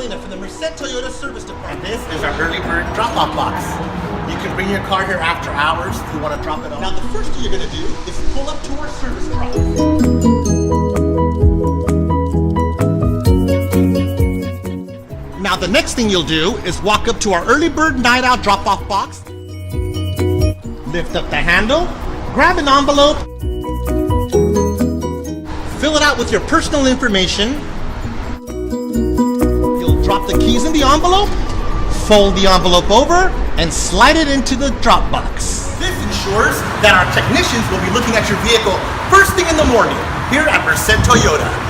Molina from the Merced Toyota Service Department. This is our early bird drop-off box. You can bring your car here after hours if you want to drop it off. Now the first thing you're going to do is pull up to our service truck. Now the next thing you'll do is walk up to our early bird night out drop-off box. Lift up the handle, grab an envelope, fill it out with your personal information. You'll drop the keys in the envelope, fold the envelope over, and slide it into the drop box. This ensures that our technicians will be looking at your vehicle first thing in the morning here at Merced Toyota.